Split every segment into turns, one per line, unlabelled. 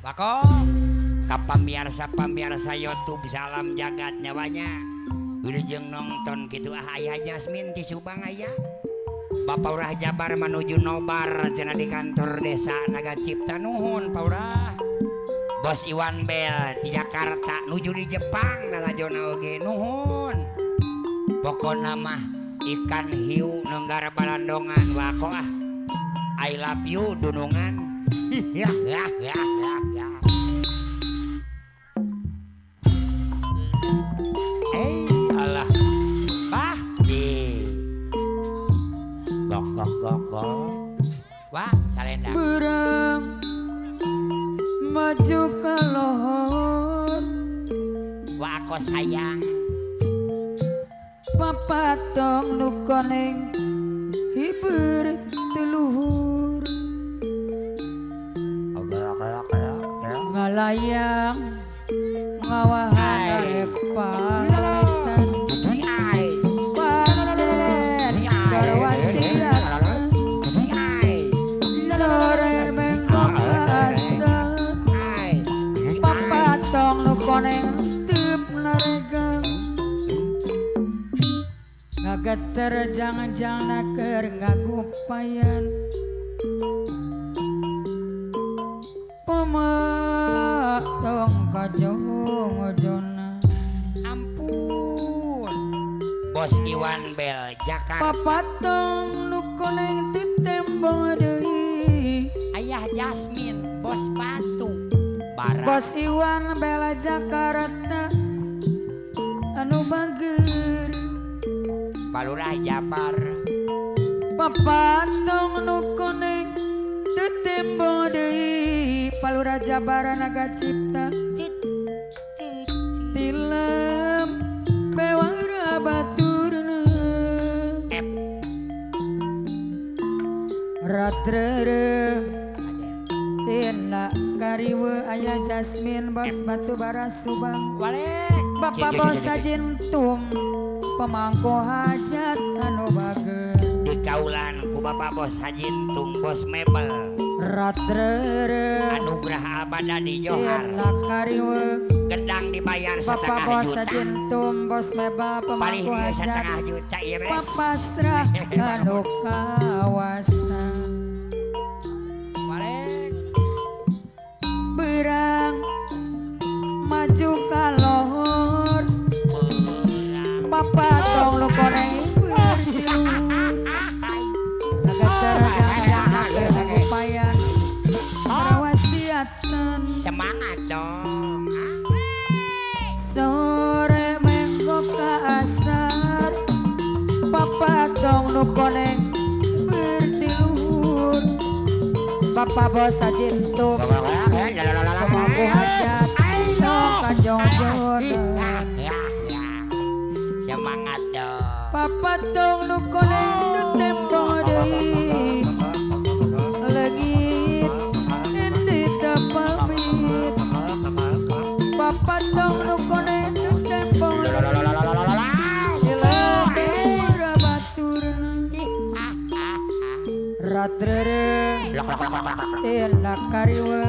Wako pamiarsa YouTube salam jagat nyawanya wilujeng nonton gitu ayah Jasmine ti Subang aya Bapak Urah Jabar menuju Nobar cenah di kantor desa Naga Cipta nuhun Paurah Bos Iwan Bel di Jakarta nuju di Jepang nalajona oge nuhun pokona mah ikan hiu nenggara balandongan wako I love you dunungan ya. Alah bah gok wah salendang
berang maju ke lohor
wah aku sayang
papatong nu koneng hiber teluhur ngalayang ngawahan arek pamitan pancen berwasiat sore bengkok asal papatong nu koneng teup naregang ngageter jangan-jangan naker ngagupayan pematong kajong-jona
ampun Bos Iwan Bel Jakarta
papatong nu koneng ditembong deui
ayah Jasmine Bos Batu Barat
Bos Iwan Bel Jakarta anu bager
Palurah Jabar
papatong nu koneng ditembong deui Palurah Jabar Naga Cipta tilem bewara baturna ratrere tina kariwe aya Jasmine Bos Batu Bara Subang
walek
Bapak Bos Sajintum pemangku hajat anu bager
di kaulan ku Bapak Bos Sajintum Bos Mebel
ratrere
anugerah abadi Johar
tina kariwe
gendang dibayar
Bapak
setengah
Bos
juta
Sajintum Bos Meba
paling
pemangku
dia
hajat
setengah juta ya bes
papasrah anu kawasan
walek
berang maju ka lohor papatong lu koneng berjilur nageter jangan upayan rawasiatan
semangat dong
sore mengko ka asar papatong lu koneng berdiluhur Bapak Bos Sajintum pemangku hajat tong kanjong-jona
semangat dong
papatong nu koneng ditembong deui leungit indi teu pamit papatong nu koneng ditembong dilebe baturna ratrere tina kariwe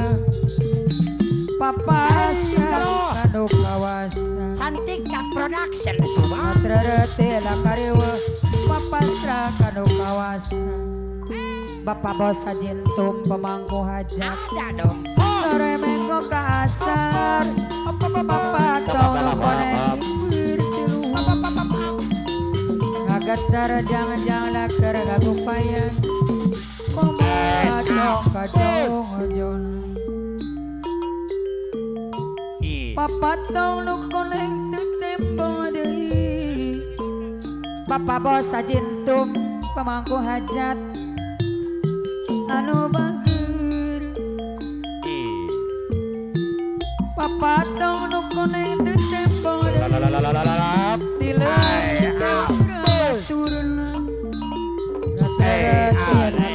papastra kanu kawasan
Santika Production Subang
ratrere tina kariwe papastra kanu kawasan Bapak Bos Sajintum pemangku hajat
ada dong
sore mengko ka asar papatong nu koneng bertiluhur ngageter jangan-jangan laker ngagupayan pematong kajong-jona papatong nu koneng ditembong deui Bapak Bos Sajintum pemangku hajat anu bager papatong nu koneng ditembong deui dilem baturna ratrere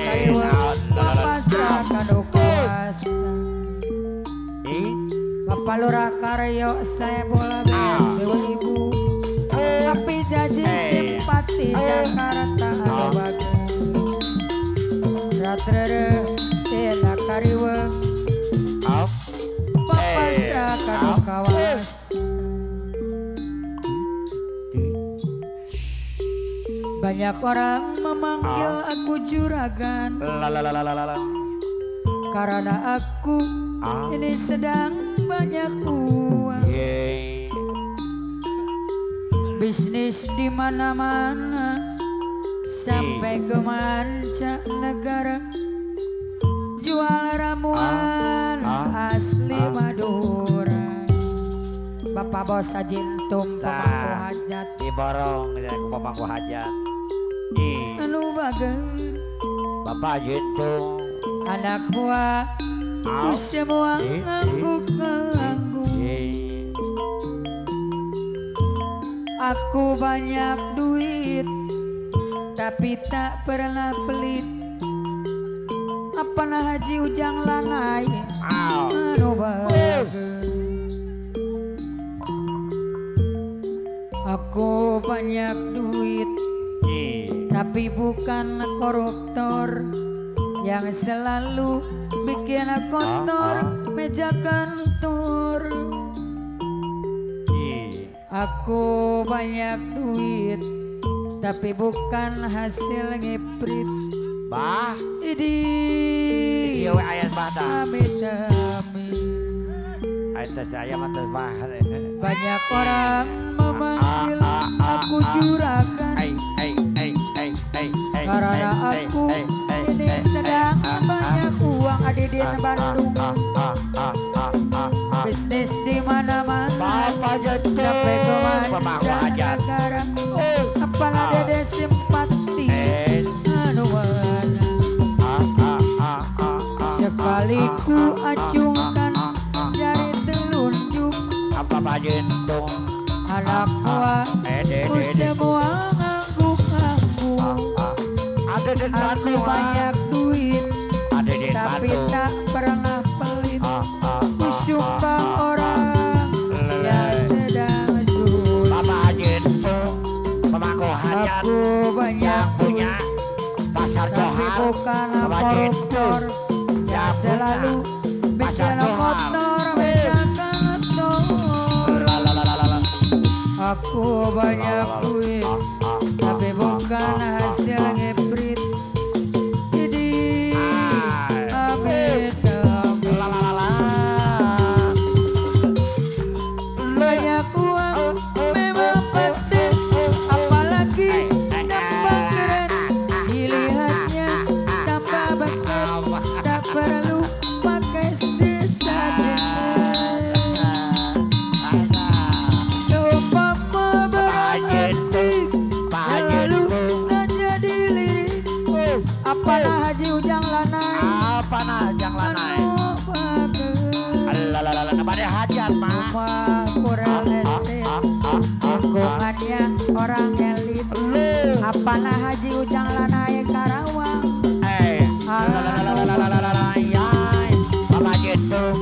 kariwa papastra kanu kawasan Bapak Lurah Karyo saya bola ibu tapi janji simpati Jakarta anu bager ratrere tina kariwe Banyak orang memanggil aku juragan karena aku ini sedang banyak uang. Bisnis di mana-mana sampai ke mancanegara, jual ramuan asli Madura. Bapak Bos Ajintum pemangku hajat
diborong ke pemangku hajat.
anu bager
Bapak Ajintum
anak buah semua ngangguk-ngangguk. Aku banyak duit tapi tak pernah pelit. Apana Haji Ujang Lanai anu bager. Aku banyak duit tapi bukan koruptor yang selalu bikin kotor meja kantor. Aku banyak duit tapi bukan hasil ngeprit.
Bah
Idi
iya ayat bata
amit-amit.
ayat saya mah bah
Banyak orang memanggil aku juragan karena aku ini sedang banyak uang. Adidin Bandung bisnis di mana-mana sampai ke mancanegara. Apalah dede simpati anu mana sekali ku acungkan jari telunjuk.
apa Ajintum
Anak buah ku semua ngangguk-ngangguk. Aku banyak duit tapi tak pernah pelit. Ku sumbang orang yang sedang sulit.
Bapak Ajintum pemangku hajat
Aku banyak
yang punya
duit
pasar
tapi
Johar.
bukan
Bapak
koruptor
Ajintum
yang selalu
pasar
bikin
Johar.
kotor meja kantor. Aku banyak duit tapi bukan hasil ngeprit. Jadi amit-amit. Banyak uang memang penting, apalagi tambah keren. Dilihatnya tambah beken, tak perlu pakai sisa deket. Umpama berarti selalu saja dilirik. Apalah Haji Ujang Lanai
Apa nah jang lanai
anu bager.
pada hajat mah
Rumah kurang estate, lingkungannya orang elit. Apana Haji Ujang Lanai Karawang
Bapak Ajintum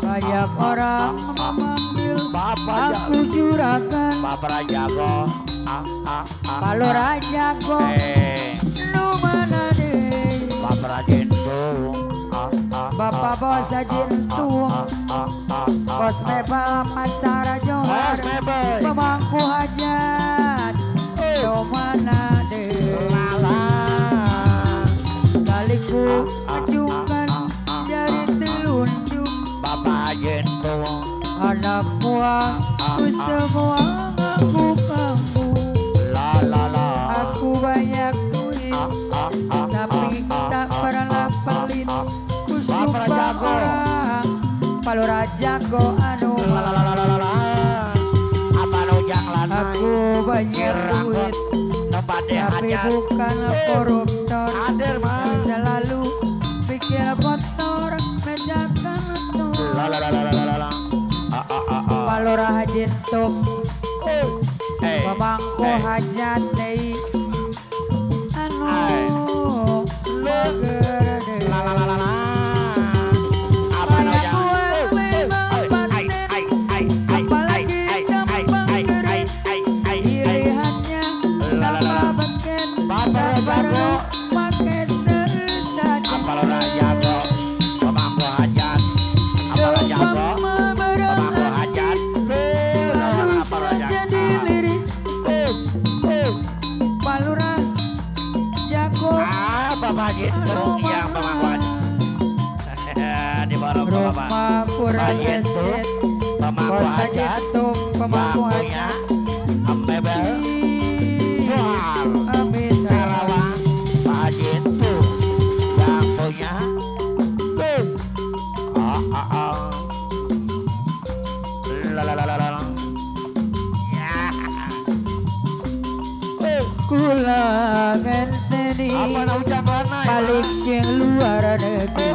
banyak orang memanggil
Bapak
aku juragan.
Bapak Jago
Kalau Rajago nu mana deh.
Bapak Ajintum
Bapak Bos Ajintum Bos Mebel Pasar Johar pemangku hajat nu mana deh. Kaliku ajukan jari telunjuk.
Bapak Ajintum
Anak buah ku semua ngangguk-ngangguk. Aku banyak duit tapi tak pernah pelit. Ku sumpah orang Palu Rajago anu
apa nu jang lanai
aku banyak duit tapi bukan koruptor yang selalu pikir kotor meja kantor. Palu Ajintum pemangku hajat deui anu bager deui. Banyak uang memang paten, apalagi gampang kering. Pilihannya tambah beken, tak perlu pakai sisa deket. Umpama berarti selalu saja dilirik.
Bapak Gitu yang pemangkuan di bawah Bapak
kurang
Gitu pemangku aja
pemangku
punya Mebel Jual
amin
Karawang Pak Gitu yang punya lalalala ya
kula ngenteni
apa na ucapan
balik sing luar negeri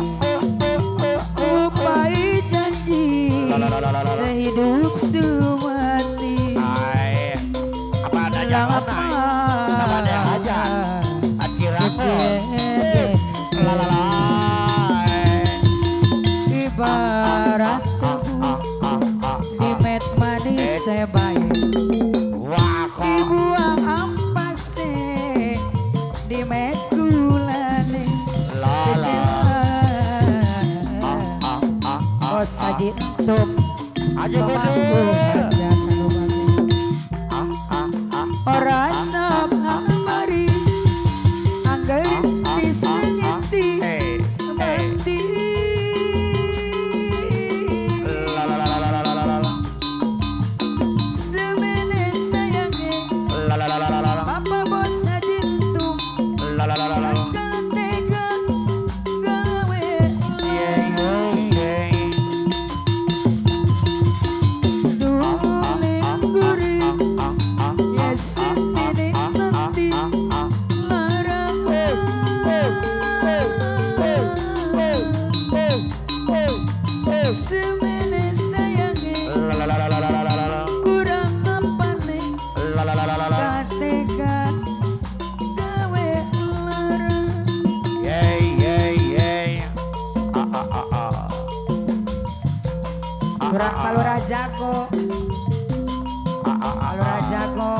upai janji sehidup semati
apa ada jangan apa ada aja aciramu lalala
ibarat kuku di met manis sebaik dibuang ampase di met gulane bos haji entuk
aja
pemangku kerja ora sok ngamari angger bisa nyeti mati semene sayangnya papa bos haji entuk akan tega gawe duling gurih yes ini nanti larang semene sayangnya kurang ngapale kateka gawe larang kurang kalau rajaku kalau rajaku kalau rajaku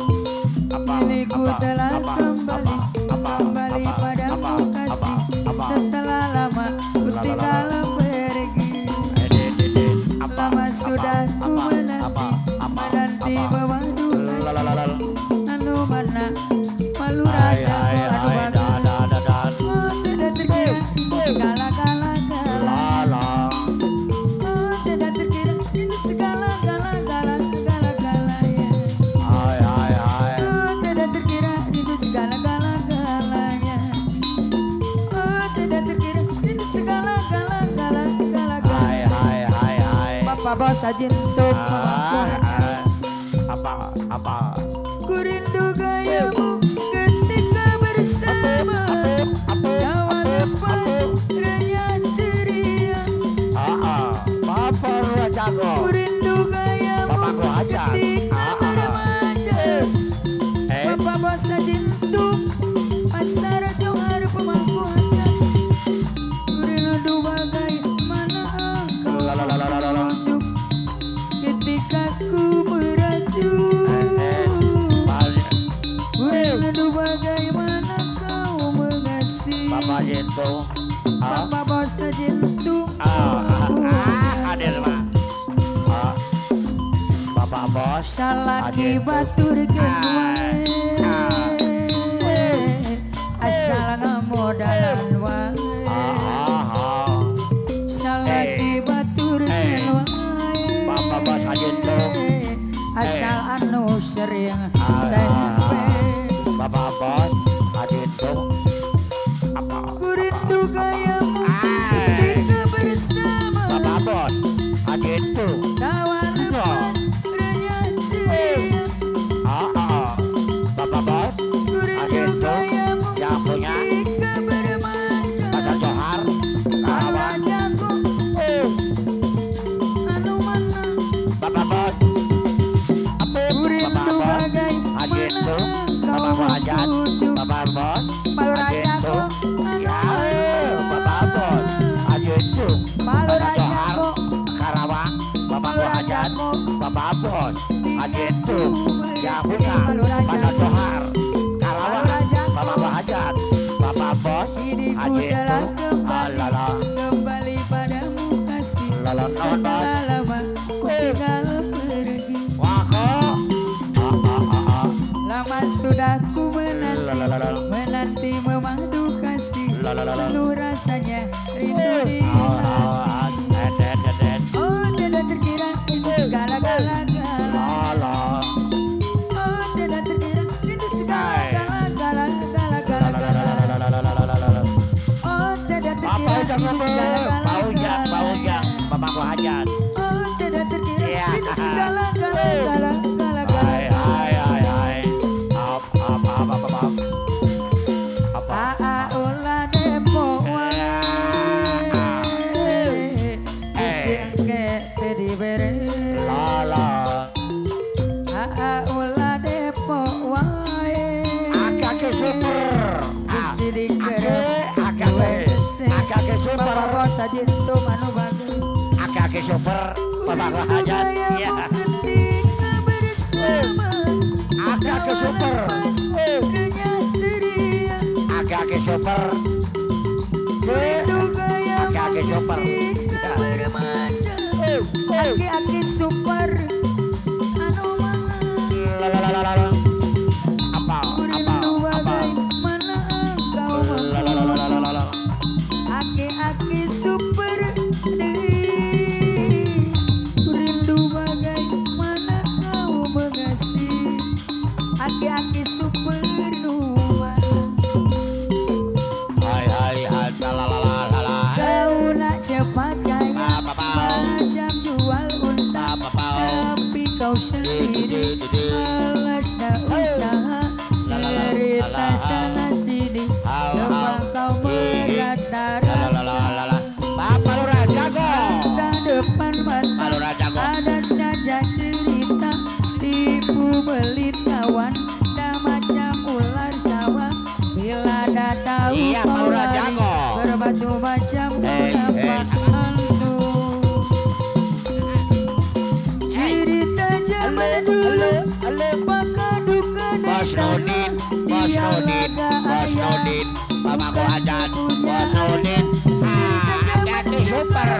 anu ini ku telah kembali padamu kasih setelah lama ku tinggal pergi lama sudah ku menanti mewadu kasih anu mana malu rajaku anu bagus tidak terkira segala-gala tidak terkira ini segala-gala ya tidak terkira itu segala-galanya tidak terkira itu segala-galanya Bapak bos haji entuk
apa
ku rindu gayamu ketika bersama nyawa lepas renyah ceria
Bapak Rajago
ku rindu gayamu
Bapakku aja
ketika bermaja Bapak bos haji entuk Astara Johar pemangku aja ku rindu bagaimana kau muncul ketika ku meracun ku rindu bagaimana kau mengasihi
Bapak Jintu
Bapak bos haji entuk
hadir mah Bapak bos
salaki batur wae asal ngamodalan wae salaki batur wae
Bapak bos haji entuk
asal anu sering tempe
Bapak bos haji entuk apa
ku rindu gayamu ketika bersama
Bapak bos haji entuk
kawan lepas renyah ceria
Bapak bos
ku
haji
rindu
entuk
gayamu
yang punya
ketika bermaja
Pasar Johar Karawang
rajaku anu mana
Bapak bos
ku rindu
haji entuk
bagaimana
Bapak
kau
hajat
tuju
Bapak bos
malu
haji
rajaku
entuk
anu
ya
mana
Haji itu ya bunga Pasar Johar Karawang Bapak Hajat Bapak Bos Haji itu alala
kembali padamu kasih
lala
setelah lama ku tinggal pergi.
wako
Lama sudah ku menanti memadu kasih penuh rasanya rindu di hati. Oh tidak terkira rindu segala-gala. Oh tidak terkira rindu segala-gala. Oh tidak terkira rindu segala-gala.
Bapak Hajat
Oh tidak terkira rindu segala-gala. Ulah depo wae isingke tedi bere ulah depo wae
Akake super
isi dikerep
Akake super
Bapak bos sajintu manu bagus
Akake super Bapak Hajat ya Akake super Akake super Akake super
Aki super anu mana
apa
rindu bagaimana engkau aki super rindu bagaimana kau mengasih aki super numana kau nak cepat kaya macam jual unta tapi kau sendiri malasnya usaha cerita sana sini coba kau merata-rata
Bapak Lurah Jago
ada depan mata ada saja cerita tipu belit kawan dah macam ular sawah bila dah tahu
Iya, Pak
kau
Lurah
lari
Jago.
berbatu macam nampak hantu cerita zaman dulu maka duka
Bos Nudin Bos Nudin Bos Nudin Bapak Hajat Bos Nudin Akake super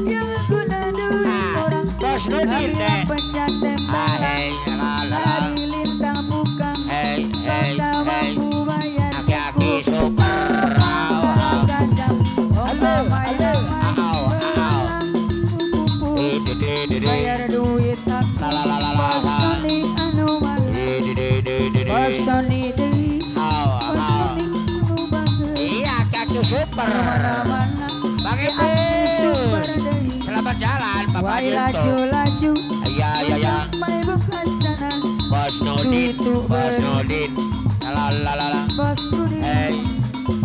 yang guna duit orang
Bos Nudin deh
pecat tembak
Hei
hari lintang bukan
Hei
tak mampu bayar
Akake super
kadang ombak bayar bayar duit aku bosoni anu mana bosoni deui bosoni anu bagus
Iya Akake super
mana-mana
Bang Ibu
super deui
Selamat jalan Bapak
wai
Jinto
laju
Iya
sampai bukan sana
Bos Nudin
Itu
Bos
ber-
Nudin Lalalala
bos Rudi
Hei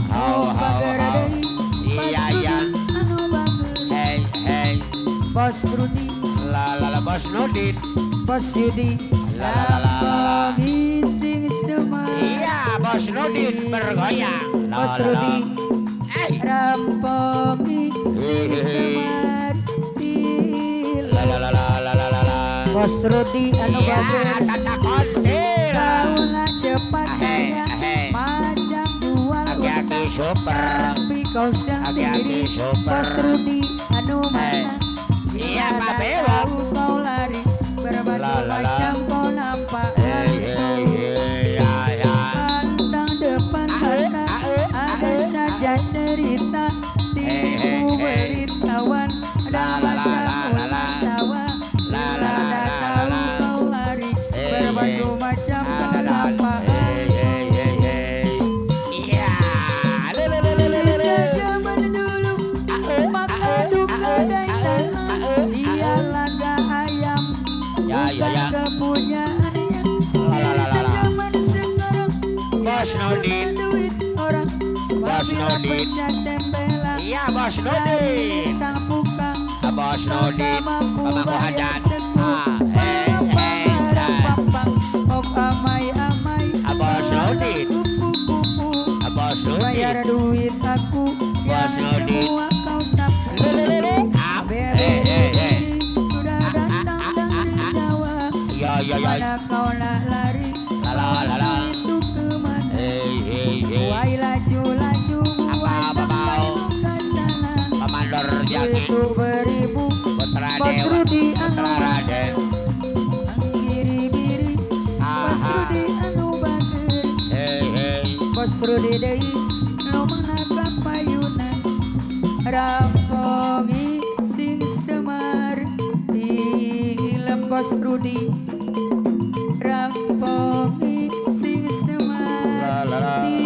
oh bager deui
Iya iya
anu bagus
Hei
bos Rudi
Lalala Bos Nudin
bos Yudi
Lalalala.
gising semar
Iya Bos Nudin bergoyang
bos Rudi
Hei
rampoki sing semar
Lalalala
bos Rudi anu
Iya
bagus
tata kontil
kaulah cepat kaya
Hei.
macam jual
Aki-aki super
tapi kau sendiri
Aki-aki super.
bos Rudi anu mana
Iya,
Bila
Pak
dah
Bewok.
tahu kau lari berbatu
La, la, la.
macam kau nampak
Hei ya ya
pantang depan mata ada saja cerita tipu belit kawan ada macam ular sawah bila dah tahu kau lari berbatu macam kau nampak
Iya
Kita zaman dulu maka duka dan tanah dia laga ayam bukan kepunyaannya kita zaman sekarang
Bos Nudin
duit orang
Bos Nudin.
pecat tempelan
Iya Bos Nudin
tak buka
Bos Nudin Bapak Hajat
ok amai
Bos Nudin
kupu-kupu
Bos
bayar
Nudin
duit aku yang
Bos Nudin.
semua kau sapa sudah datang dari Jawa
Ya
beli deui lumana kapayunan rampongi sing semar di lempos Rudi rampongi sing semar di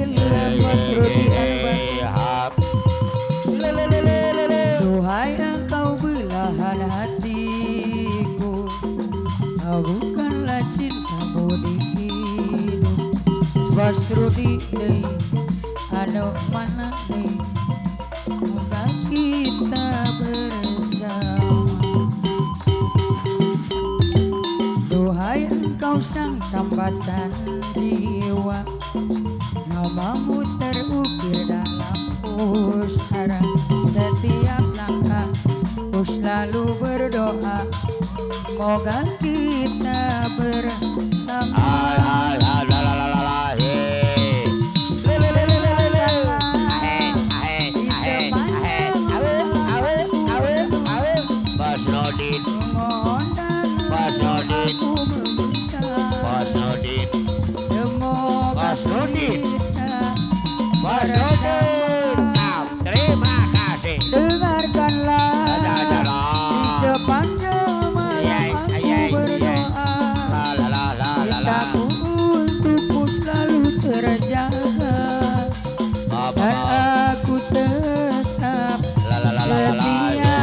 lempos Rudi duhai engkau belahan hatiku bukanlah cintamu di hidup Bos Rudi deui anu mana deui moga kita bersama duhai engkau sang tambatan jiwa namamu terukir dalam pusara setiap langkah ku selalu berdoa moga kita bersama
Terima kasih.
Dengarkanlah di sepanjang malam aku berdoa cintaku untukmu selalu terjaga dan aku tetap setia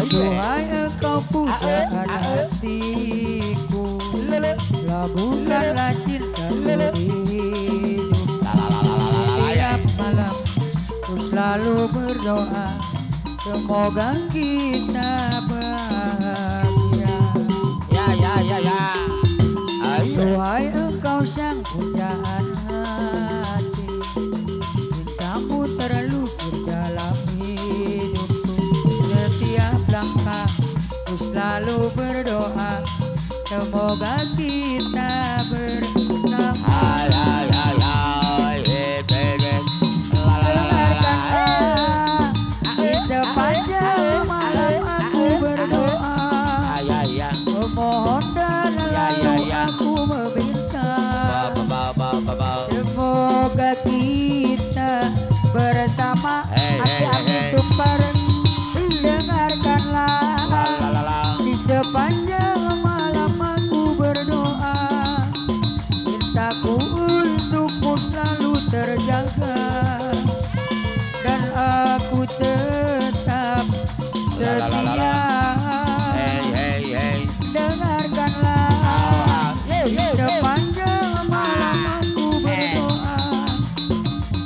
duhai engkau pujaan hatiku labuhkanlah cintamu hidup tiap malam ku selalu berdoa semoga kita bahagia duhai engkau sang pujaan hati cintamu terlukir dalam hidupku setiap langkah ku selalu berdoa semoga kita bersama di sepanjang malam aku berdoa memohon dan lalu aku meminta semoga kita bersama hati-hati super dengarkanlah di sepanjang malam aku berdoa cintaku untukmu selalu terjaga dan aku tetap setia dengarkanlah di sepanjang malam aku berdoa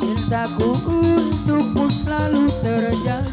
cintaku untukmu selalu terjaga